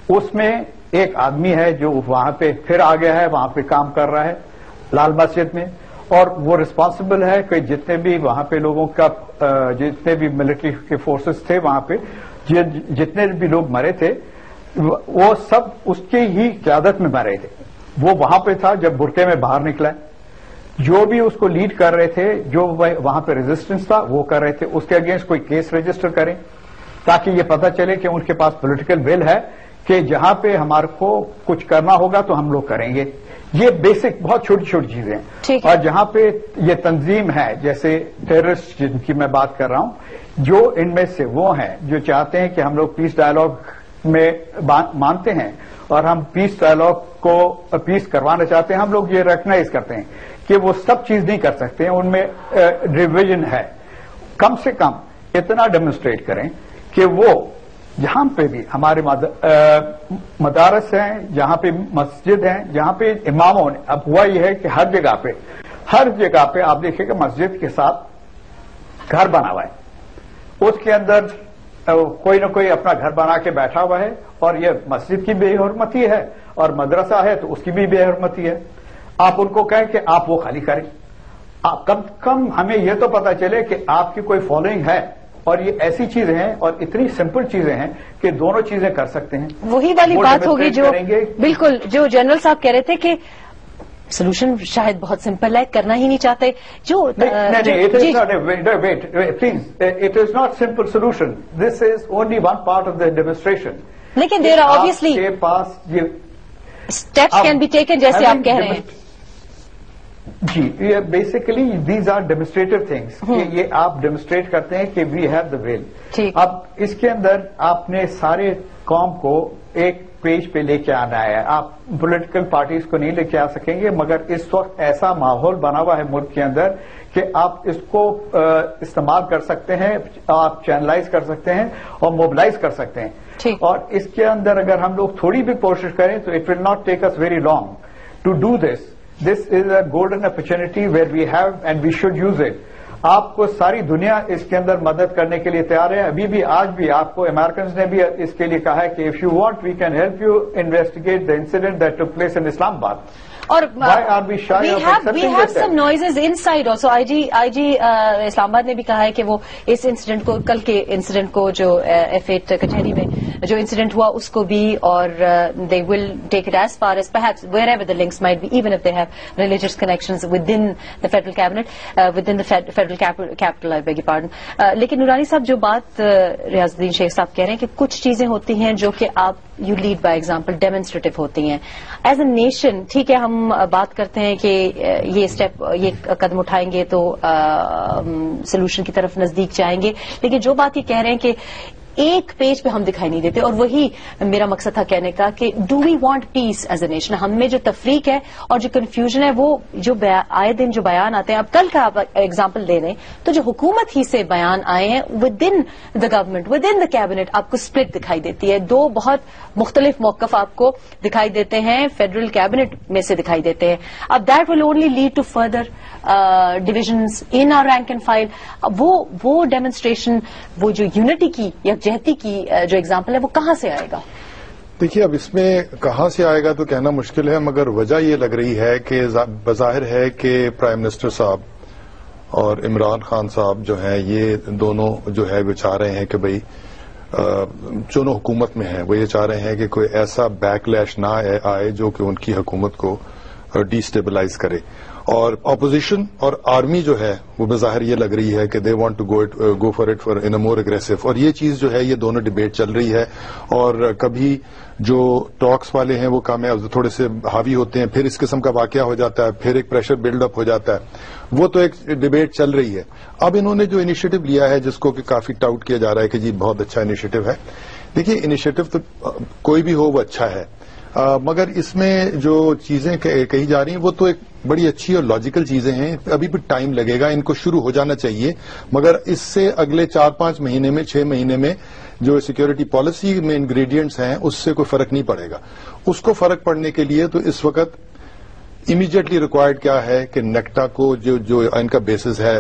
اس میں ایک آدمی ہے جو وہاں پہ پھر آ گیا ہے, وہاں پہ کام کر رہا ہے لال مسجد میں, اور وہ ریسپانسبل ہے کہ جتنے بھی وہاں پہ لوگوں کا, جتنے بھی ملٹری کے فورسز تھے وہاں پہ, جتنے بھی لوگ مرے تھے وہ سب اس کی ہی قیادت میں مرے تھے. وہ وہاں پہ تھا جب برقعے میں باہر نکلا. جو بھی اس کو لیڈ کر رہے تھے, جو وہاں پہ ریزسٹنس تھا وہ کر رہے تھے, اس کے اگینسٹ کوئی کیس رجسٹر کریں تاکہ یہ پتا چلے کہ ان کے پاس پولیٹیکل ول ہے کہ جہاں پہ ہمارے کو کچھ کرنا ہوگا تو ہم لوگ کریں گے. یہ بیسک بہت چھوٹی چھوٹی چیزیں ہیں. اور جہاں پہ یہ تنظیم ہے جیسے ٹیررسٹ جن کی میں بات کر رہا ہوں, جو ان میں سے وہ ہیں جو چاہتے ہیں کہ ہم لوگ پیس ڈائلاگ میں مانتے ہیں اور ہم پیس ڈائلاگ کو پیس کروانا چاہتے ہیں, ہم لوگ یہ ریکگنائز کرتے ہیں کہ وہ سب چیز نہیں کر سکتے ہیں، ان میں ڈویژن ہے. کم سے کم اتنا ڈیمونسٹریٹ کریں کہ وہ جہاں پہ بھی ہمارے مدارس ہیں، جہاں پہ مسجد ہیں، جہاں پہ اماموں نے، اب ہوا یہ ہے کہ ہر جگہ پہ آپ دیکھیں کہ مسجد کے ساتھ گھر بنا ہوا ہے، اس کے اندر کوئی نہ کوئی اپنا گھر بنا کے بیٹھا ہوا ہے، اور یہ مسجد کی بے حرمتی ہے، اور مدرسہ ہے تو اس کی بھی بے حرمتی ہے. آپ ان کو کہیں کہ آپ وہ خالی کریں. آپ کم سے کم ہمیں یہ تو پتا چلے کہ آپ کی کوئی فالوئنگ ہے، اور یہ ایسی چیزیں ہیں اور اتنی سمپل چیزیں ہیں کہ دونوں چیزیں کر سکتے ہیں. وہی والی بات ہوگی جو بالکل جو جنرل صاحب کہہ رہے تھے کہ سولوشن شاید بہت سمپل ہے، کرنا ہی نہیں چاہتے. جو please it is not simple solution. This is only one part of the demonstration. لیکن دیر آر آبویسلی کے پاس یہ اسٹیپس کین بی ٹیکن جیسے آپ کہہ رہے ہیں. جی basically these are demonstrative things کہ یہ آپ ڈیمونسٹریٹ کرتے ہیں کہ وی ہیو دا ول. اب اس کے اندر آپ نے سارے قوم کو ایک پیج پہ لے کے آنا ہے. آپ پولیٹیکل پارٹیز کو نہیں لے کے آ سکیں گے، مگر اس وقت ایسا ماحول بنا ہوا ہے ملک کے اندر کہ آپ اس کو استعمال کر سکتے ہیں، آپ چینلائز کر سکتے ہیں اور موبلائز کر سکتے ہیں. اور اس کے اندر اگر ہم لوگ تھوڑی بھی کوشش کریں تو it will not take us very long to do this. This is a golden opportunity where we have and we should use it. آپ کو ساری دنیا اس کے اندر مدد کرنے کے لیے تیار ہے. ابھی بھی آج بھی آپ کو امریکنز نے بھی اس کے لیے کہا ہے کہ if you want we can help you investigate the incident that took place in Islamabad. اور we have some noises inside also. آئی جی اسلام آباد نے بھی کہا ہے کہ وہ اس انسیڈنٹ کو، کل کے انسیڈنٹ کو جو F8 کچہری میں جو انسیڈنٹ ہوا اس کو بھی، اور they will take it as far as perhaps wherever the links might be, even if they have religious connections within the federal cabinet, within the federal capital, I beg your pardon. لیکن نورانی صاحب جو بات ریاض الدین شیخ صاحب کہہ رہے ہیں کہ کچھ چیزیں ہوتی ہیں جو کہ آپ you led by example, demonstrative ہوتی ہیں. ایز اے نیشن ٹھیک ہے ہم بات کرتے ہیں کہ یہ اسٹیپ، یہ قدم اٹھائیں گے تو سولوشن کی طرف نزدیک جائیں گے، لیکن جو بات یہ کہہ رہے ہیں کہ ایک پیج پہ ہم دکھائی نہیں دیتے، اور وہی میرا مقصد تھا کہنے کا کہ do we want peace as a nation. ہم میں جو تفریق ہے اور جو کنفیوژن ہے، وہ جو آئے دن جو بیان آتے ہیں، اب کل کا آپ ایگزامپل لے رہے ہیں تو جو حکومت ہی سے بیان آئے ہیں with in the government, with in the cabinet, آپ کو اسپلٹ دکھائی دیتی ہے. دو بہت مختلف موقف آپ کو دکھائی دیتے ہیں، فیڈرل کیبنٹ میں سے دکھائی دیتے ہیں. اب that will only lead to further divisions in our rank and file. وہ ڈیمونسٹریشن، وہ جو یونٹی کی یکجہتی کی جو ایگزامپل ہے، وہ کہاں سے آئے گا؟ دیکھیے اب اس میں کہاں سے آئے گا تو کہنا مشکل ہے، مگر وجہ یہ لگ رہی ہے کہ بظاہر ہے کہ پرائم منسٹر صاحب اور عمران خان صاحب جو ہیں، یہ دونوں جو ہے وہ چاہ رہے ہیں کہ بھئی چونو حکومت میں ہیں، وہ یہ چاہ رہے ہیں کہ کوئی ایسا بیک لیش نہ آئے جو کہ ان کی حکومت کو ڈی سٹیبلائز کرے. اور اپوزیشن اور آرمی جو ہے وہ بظاہر یہ لگ رہی ہے کہ they want to go for it for in a more aggressive. اور یہ چیز جو ہے، یہ دونوں ڈبیٹ چل رہی ہے، اور کبھی جو ٹاکس والے ہیں وہ کامیاب تھوڑے سے حاوی ہوتے ہیں، پھر اس قسم کا واقعہ ہو جاتا ہے، پھر ایک پریشر بلڈ اپ ہو جاتا ہے. وہ تو ایک ڈبیٹ چل رہی ہے. اب انہوں نے جو انیشیٹو لیا ہے، جس کو کہ کافی ٹاؤٹ کیا جا رہا ہے کہ جی بہت اچھا انیشیٹو ہے. دیکھیے انیشیٹو تو کوئی بھی ہو وہ اچھا ہے، مگر اس میں جو چیزیں کہی جا رہی ہیں وہ تو ایک بڑی اچھی اور لاجیکل چیزیں ہیں. ابھی بھی ٹائم لگے گا، ان کو شروع ہو جانا چاہیے، مگر اس سے اگلے 4-5 مہینے میں 6 مہینے میں جو سیکیورٹی پالیسی میں انگریڈینٹس ہیں اس سے کوئی فرق نہیں پڑے گا. اس کو فرق پڑنے کے لیے تو اس وقت امیڈیٹلی ریکوائرڈ کیا ہے کہ نیکٹا کو جو ان کا بیسس ہے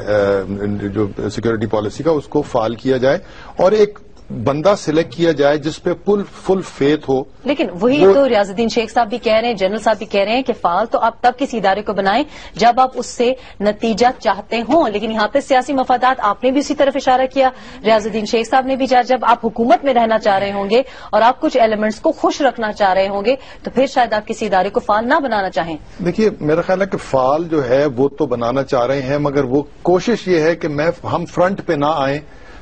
جو سیکیورٹی پالیسی کا، اس کو فعال کیا جائے اور ایک بندہ سلیکٹ کیا جائے جس پہ فل فیتھ ہو. لیکن وہی تو ریاض الدین شیخ صاحب بھی کہہ رہے ہیں، جنرل صاحب بھی کہہ رہے ہیں کہ فعال تو آپ تب کسی ادارے کو بنائیں جب آپ اس سے نتیجہ چاہتے ہوں. لیکن یہاں پہ سیاسی مفادات، آپ نے بھی اسی طرف اشارہ کیا، ریاض الدین شیخ صاحب نے بھی، جب آپ حکومت میں رہنا چاہ رہے ہوں گے اور آپ کچھ ایلیمنٹس کو خوش رکھنا چاہ رہے ہوں گے تو پھر شاید آپ کسی ادارے کو فعال نہ بنانا چاہیں. دیکھیے میرا خیال ہے کہ فعال جو ہے وہ تو بنانا چاہ رہے ہیں، مگر وہ کوشش یہ ہے کہ ہم فرنٹ پہ نہ آئیں،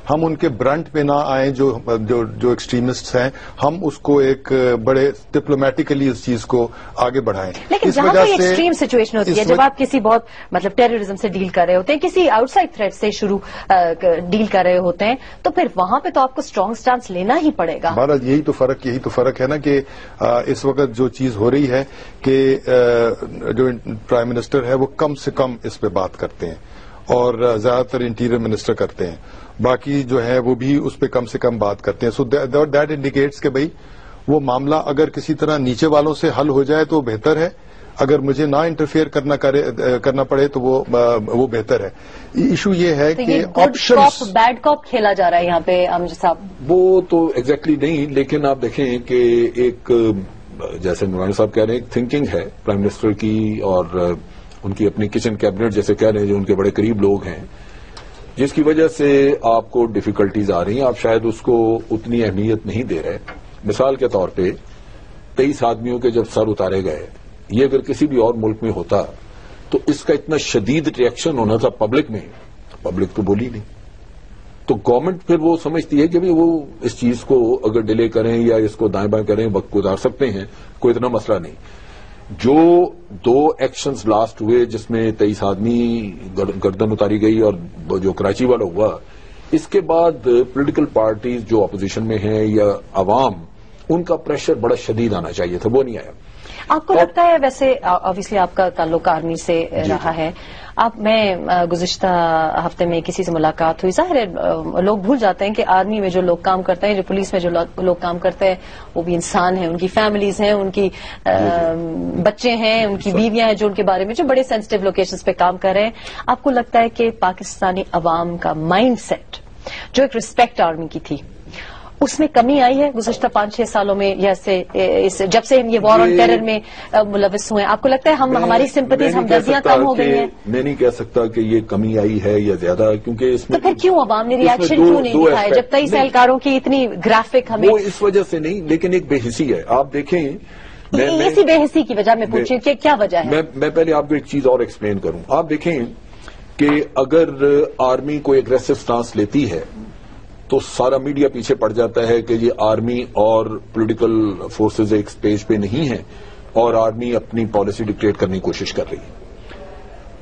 ہم ان کے برنٹ پہ نہ آئیں جو ایکسٹریمسٹ ہیں, ہم اس کو ایک بڑے ڈپلومیٹیکلی اس چیز کو آگے بڑھائیں. لیکن جہاں کوئی ایکسٹریم سچویشن ہوتی ہے, جب آپ کسی بہت مطلب ٹیررزم سے ڈیل کر رہے ہوتے ہیں, کسی آؤٹ سائڈ تھریٹ سے ڈیل کر رہے ہوتے ہیں, تو پھر وہاں پہ تو آپ کو اسٹرانگ سٹانس لینا ہی پڑے گا. بہرحال یہی تو فرق ہے نا کہ اس وقت جو چیز ہو رہی ہے کہ جو پرائم منسٹر ہے وہ کم سے کم اس پہ بات کرتے ہیں اور زیادہ تر انٹیریئر منسٹر کرتے ہیں, باقی جو ہے وہ بھی اس پہ کم سے کم بات کرتے ہیں. سو دیٹ انڈیکیٹس کہ بھئی وہ معاملہ اگر کسی طرح نیچے والوں سے حل ہو جائے تو بہتر ہے, اگر مجھے نہ انٹرفیئر کرنا پڑے تو وہ بہتر ہے. ایشو یہ ہے کہ آپشنز بیڈ کاپ کھیلا جا رہا ہے یہاں پہ امجد صاحب. وہ تو ایگزیکٹلی نہیں, لیکن آپ دیکھیں کہ ایک جیسے نورانی صاحب کہہ رہے ہیں, ایک تھنکنگ ہے پرائم منسٹر کی اور ان کی اپنی کچن کیبنٹ جیسے کہہ رہے ہیں, جو ان کے بڑے قریب لوگ ہیں, جس کی وجہ سے آپ کو ڈیفیکلٹیز آ رہی ہیں. آپ شاید اس کو اتنی اہمیت نہیں دے رہے. مثال کے طور پہ 23 آدمیوں کے جب سر اتارے گئے, یہ اگر کسی بھی اور ملک میں ہوتا تو اس کا اتنا شدید ریئیکشن ہونا تھا پبلک میں, پبلک تو بولی نہیں. تو گورنمنٹ پھر وہ سمجھتی ہے کہ وہ اس چیز کو اگر ڈیلے کریں یا اس کو دائیں بائیں کریں وقت گزار سکتے ہیں, کوئی اتنا مسئلہ نہیں. جو 2 ایکشنز لاسٹ ہوئے جس میں 23 آدمی گردن اتاری گئی اور جو کراچی والا ہوا, اس کے بعد پولیٹیکل پارٹیز جو اپوزیشن میں ہیں یا عوام, ان کا پریشر بڑا شدید آنا چاہیے تھا, وہ نہیں آیا. آپ کو لگتا ہے, ویسے آبویسلی آپ کا تعلق آرمی سے رہا ہے, میں گزشتہ ہفتے میں کسی سے ملاقات ہوئی, ظاہر ہے لوگ بھول جاتے ہیں کہ آرمی میں جو لوگ کام کرتے ہیں, جو پولیس میں جو لوگ کام کرتے ہیں, وہ بھی انسان ہیں, ان کی فیملیز ہیں, ان کی بچے ہیں, ان کی بیویاں ہیں جو ان کے بارے میں جو بڑے سینسٹیو لوکیشنز پہ کام کر رہے ہیں. آپ کو لگتا ہے کہ پاکستانی عوام کا مائنڈ سیٹ جو ایک رسپیکٹ آرمی کی تھی, اس میں کمی آئی ہے گزشتہ 5-6 سالوں میں, جب سے ہم یہ وار آن ٹیرر میں ملوث ہوئے ہیں؟ آپ کو لگتا ہے ہماری سمپتیز, ہمدردیاں کم ہو گئی ہیں؟ میں نہیں کہہ سکتا کہ یہ کمی آئی ہے یا زیادہ, کیونکہ اس میں تو پھر کیوں عوام نے ریئیکشن کیوں نہیں دکھایا جب 23 اہلکاروں کی اتنی گرافک ہمیں؟ وہ اس وجہ سے نہیں, لیکن ایک بے حسی ہے. آپ دیکھیں, اسی بے حسی کی وجہ میں پوچھیں کہ کیا وجہ ہے. میں پہلے آپ کو ایک چیز اور ایکسپلین کروں. آپ دیکھیں کہ اگر آرمی کوئی اگریسو سٹانس لیتی ہے تو سارا میڈیا پیچھے پڑ جاتا ہے کہ یہ آرمی اور پولیٹیکل فورسز ایک پیج پہ نہیں ہیں اور آرمی اپنی پالیسی ڈکٹیٹ کرنے کی کوشش کر رہی ہے.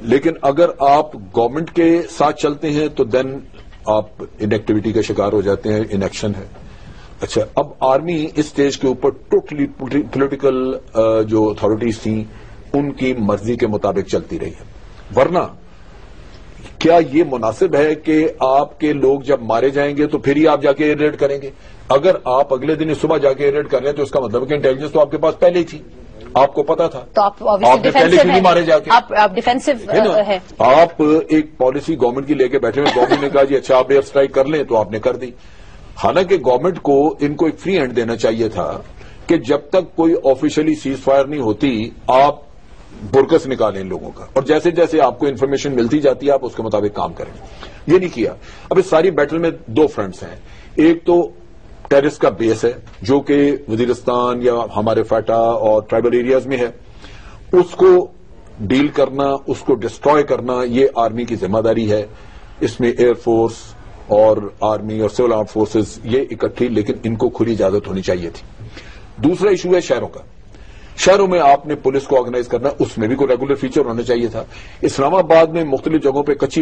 لیکن اگر آپ گورنمنٹ کے ساتھ چلتے ہیں تو دین آپ ان ایکٹیویٹی کا شکار ہو جاتے ہیں, ان ایکشن ہے. اچھا, اب آرمی اس اسٹیج کے اوپر ٹوٹلی پولیٹیکل جو اتھارٹیز تھیں ان کی مرضی کے مطابق چلتی رہی ہے. ورنہ کیا یہ مناسب ہے کہ آپ کے لوگ جب مارے جائیں گے تو پھر ہی آپ جا کے ریڈ کریں گے؟ اگر آپ اگلے دن صبح جا کے ریڈ کر رہے ہیں تو اس کا مطلب ہے کہ انٹیلیجنس تو آپ کے پاس پہلے ہی تھی, آپ کو پتا تھا, تو آپ نے پہلے کیوں نہیں مارے جا کے؟ آپ ڈیفینسو ہے. آپ ایک پالیسی گورنمنٹ کی لے کے بیٹھے ہوئے, گورنمنٹ نے کہا جی اچھا آپ ایئر اسٹرائک کر لیں تو آپ نے کر دی. حالانکہ گورنمنٹ کو ان کو ایک فری ہینڈ دینا چاہیے تھا کہ جب تک کوئی آفیشلی سیز فائر نہیں ہوتی آپ برکس نکالیں ان لوگوں کا, اور جیسے جیسے آپ کو انفارمیشن ملتی جاتی ہے آپ اس کے مطابق کام کریں. یہ نہیں کیا. اب اس ساری بیٹل میں 2 فرنٹس ہیں. ایک تو ٹیررسٹ کا بیس ہے جو کہ وزیرستان یا ہمارے فیٹا اور ٹرائبل ایریاز میں ہے, اس کو ڈیل کرنا, اس کو ڈسٹروائے کرنا یہ آرمی کی ذمہ داری ہے. اس میں ایئر فورس اور آرمی اور سول آرم فورسز یہ اکٹھی, لیکن ان کو کھلی اجازت ہونی چاہیے تھی. دوسرا ایشو ہے شہروں کا. شہروں میں آپ نے پولیس کو آرگنائز کرنا, اس میں بھی کوئی ریگولر فیچر ہونا چاہیے تھا. اسلام آباد میں مختلف جگہوں پہ کچی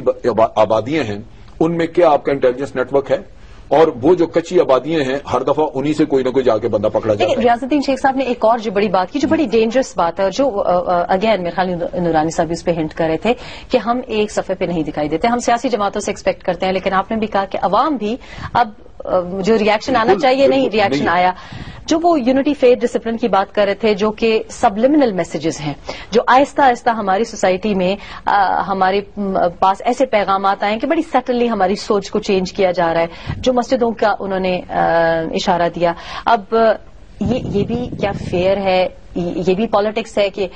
آبادیاں ہیں, ان میں کیا آپ کا انٹیلیجنس نیٹ ورک ہے؟ اور وہ جو کچی آبادیاں ہیں ہر دفعہ انہی سے کوئی نہ کوئی جا کے بندہ پکڑا جاتا ہے. ریاض الدین شیخ صاحب نے ایک اور جو بڑی بات کی, جو بڑی ڈینجرس بات ہے, اور جو اگین میرے خیال نورانی صاحب اس پہ ہنٹ کر رہے تھے کہ ہم ایک صفحے پہ نہیں دکھائی دیتے, ہم سیاسی جماعتوں سے ایکسپیکٹ کرتے ہیں, لیکن آپ نے بھی کہا کہ عوام بھی اب جو ریئیکشن آنا چاہیے نہیں ریئیکشن آیا. جو وہ یونٹی فیتھ ڈسپلن کی بات کر رہے تھے, جو کہ سبلمنل میسیجز ہیں, جو آہستہ آہستہ ہماری سوسائٹی میں ہمارے پاس ایسے پیغامات آئے ہیں کہ بڑی سٹلی ہماری سوچ کو چینج کیا جا رہا ہے, جو مسجدوں کا انہوں نے اشارہ دیا. اب یہ بھی کیا فیئر ہے, یہ بھی پالیٹکس ہے کہ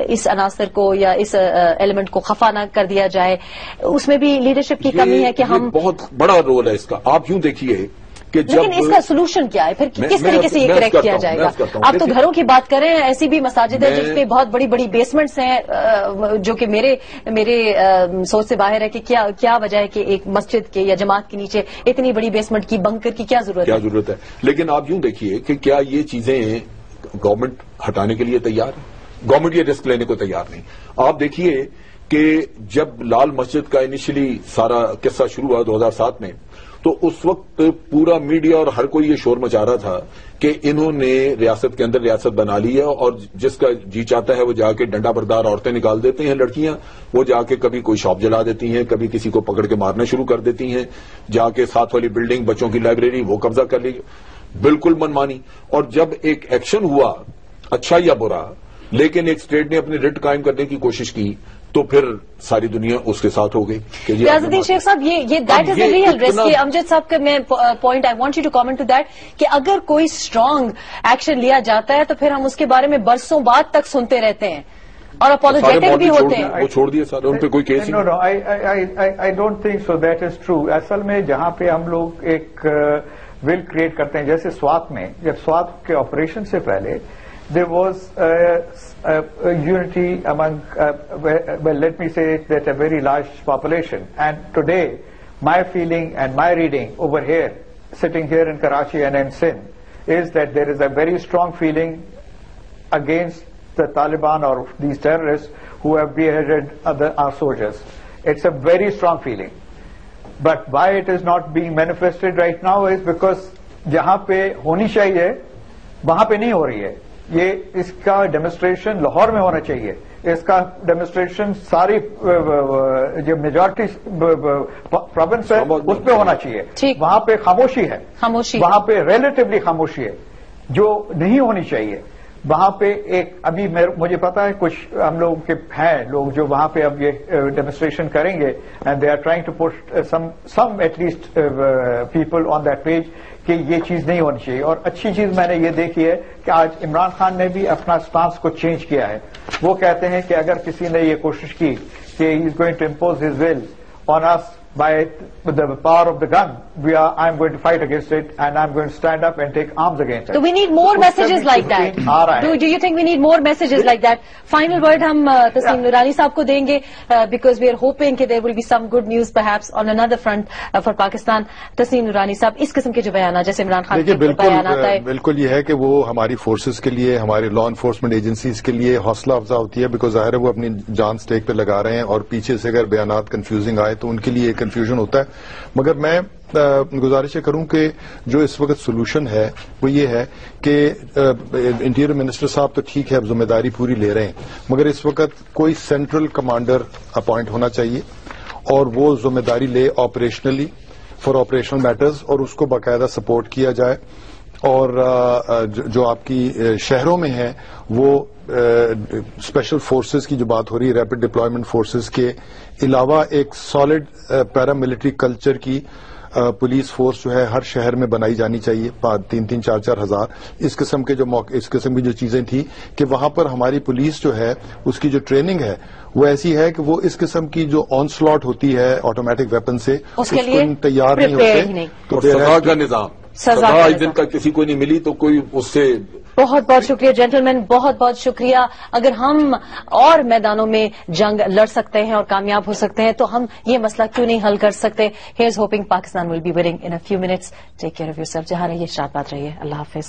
اس عناصر کو یا اس ایلیمنٹ کو خفا نہ کر دیا جائے؟ اس میں بھی لیڈرشپ کی کمی ہے کہ ہم, بہت بڑا رول ہے اس کا. آپ یوں دیکھیے کہ جب لیکن اس کا سولوشن کیا ہے پھر کس طریقے سے یہ کریکٹ کیا جائے گا؟ آپ تو گھروں کی بات کر رہے ہیں, ایسی بھی مساجد ہیں جس میں بہت بڑی بڑی بیسمنٹس ہیں, جو کہ میرے سوچ سے باہر ہے کہ کیا وجہ ہے کہ ایک مسجد کے یا جماعت کے نیچے اتنی بڑی بیسمنٹ کی بنکر کی کیا ضرورت ہے؟ لیکن آپ یوں دیکھیے کہ کیا یہ چیزیں گورنمنٹ ہٹانے کے لیے تیار ہے؟ گورنمنٹ یہ رسک لینے کو تیار نہیں. آپ دیکھیے کہ جب لال مسجد کا انیشلی سارا قصہ شروع ہوا 2007 میں, تو اس وقت پورا میڈیا اور ہر کوئی یہ شور مچا رہا تھا کہ انہوں نے ریاست کے اندر ریاست بنا لی ہے, اور جس کا جی چاہتا ہے وہ جا کے ڈنڈا بردار عورتیں نکال دیتے ہیں, لڑکیاں وہ جا کے کبھی کوئی شاپ جلا دیتی ہیں, کبھی کسی کو پکڑ کے مارنا شروع کر دیتی ہیں, جا کے ساتھ والی بلڈنگ بچوں کی لائبریری وہ قبضہ کر لی, بالکل منمانی. اور جب ایک ایکشن ہوا اچھا یا برا, لیکن ایک اسٹیٹ نے اپنی رٹ قائم کرنے کی کوشش کی, تو پھر ساری دنیا اس کے ساتھ ہو گئی. ریاض الدین شیخ صاحب, یہ that is a real risk. Amjad صاحب کا میں point I want you to comment to that کہ اگر کوئی اسٹرانگ ایکشن لیا جاتا ہے تو پھر ہم اس کے بارے میں برسوں بعد تک سنتے رہتے ہیں اور اپولوجیٹک بھی ہوتے ہیں. وہ چھوڑ دیے سارے, ان پہ کوئی کیس نہیں. I don't think so that is true. اصل میں جہاں پہ ہم لوگ ایک ول کریٹ کرتے ہیں, جیسے سوات میں, جب سوات کے آپریشن سے پہلے there was unity among, well, let me say that a very large population. And today, my feeling and my reading over here, sitting here in Karachi and in Sindh, is that there is a very strong feeling against the Taliban or these terrorists who have beheaded our soldiers. It's a very strong feeling. But why it is not being manifested right now is because جہاں پہ ہونی چاہیے وہاں پہ نہیں ہو رہی ہے. یہ اس کا ڈیمونسٹریشن لاہور میں ہونا چاہیے, اس کا ڈیمونسٹریشن ساری جو میجورٹی پروونس ہے اس پہ ہونا چاہیے. وہاں پہ خاموشی ہے, وہاں پہ ریلیٹیولی خاموشی ہے جو نہیں ہونی چاہیے. وہاں پہ ایک ابھی مجھے پتا ہے کچھ ہم لوگ کے ہیں لوگ جو وہاں پہ اب یہ ڈیمونسٹریشن کریں گے, and they are trying to put some at least people on that page کہ یہ چیز نہیں ہونی چاہیے. اور اچھی چیز میں نے یہ دیکھی ہے کہ آج عمران خان نے بھی اپنا سٹانس کو چینج کیا ہے. وہ کہتے ہیں کہ اگر کسی نے یہ کوشش کی کہ he is going to impose his will on اس by the power of the gun, I am going to fight against it, and I am going to stand up and take arms against it. Do we need more messages like that? Do you think we need more messages like that? Final word hum Tasneem Noorani sahab ko denge, because we are hoping that there will be some good news perhaps on another front for Pakistan. Tasneem Noorani sahab, is qisam ke jo bayanat jaise Imran Khan ke bayanat aaye, بالکل یہ ہے کہ وہ ہماری forces کے لیے, ہمارے law enforcement agencies کے لیے حوصلہ افزا ہوتی ہے, بیکاز ظاہر ہے وہ اپنی جان سٹیک پہ لگا رہے ہیں, اور پیچھے سے اگر بیانات کنفیوزنگ آئے تو ان کے لیے کنفیوژن ہوتا ہے. مگر میں گزارش کروں کہ جو اس وقت سولوشن ہے وہ یہ ہے کہ انٹیریئر منسٹر صاحب تو ٹھیک ہے اب ذمہ داری پوری لے رہے ہیں, مگر اس وقت کوئی سینٹرل کمانڈر اپوائنٹ ہونا چاہیے اور وہ ذمہ داری لے آپریشنلی فار آپریشنل میٹرز, اور اس کو باقاعدہ سپورٹ کیا جائے. اور جو آپ کی شہروں میں ہیں وہ اسپیشل فورسز کی جو بات ہو رہی ہے, ریپڈ ڈپلائمنٹ فورسز کے علاوہ ایک سالڈ پیرا ملٹری کلچر کی پولیس فورس جو ہے ہر شہر میں بنائی جانی چاہیے, 3-3, 4-4 ہزار. اس قسم کے جو اس قسم کی جو چیزیں تھیں کہ وہاں پر ہماری پولیس جو ہے اس کی جو ٹریننگ ہے وہ ایسی ہے کہ وہ اس قسم کی جو آن سلاٹ ہوتی ہے آٹومیٹک ویپن سے اس کو تیار نہیں ہوتے. تو سزا کا نظام, سزا آج دن تک کسی کو نہیں ملی تو کوئی اس سے. بہت بہت شکریہ جینٹلمین, بہت بہت شکریہ. اگر ہم اور میدانوں میں جنگ لڑ سکتے ہیں اور کامیاب ہو سکتے ہیں تو ہم یہ مسئلہ کیوں نہیں حل کر سکتے. Here is hoping Pakistan will be winning in a few minutes. Take care of yourself. جہاں رہیے شاد بات رہیے. اللہ حافظ.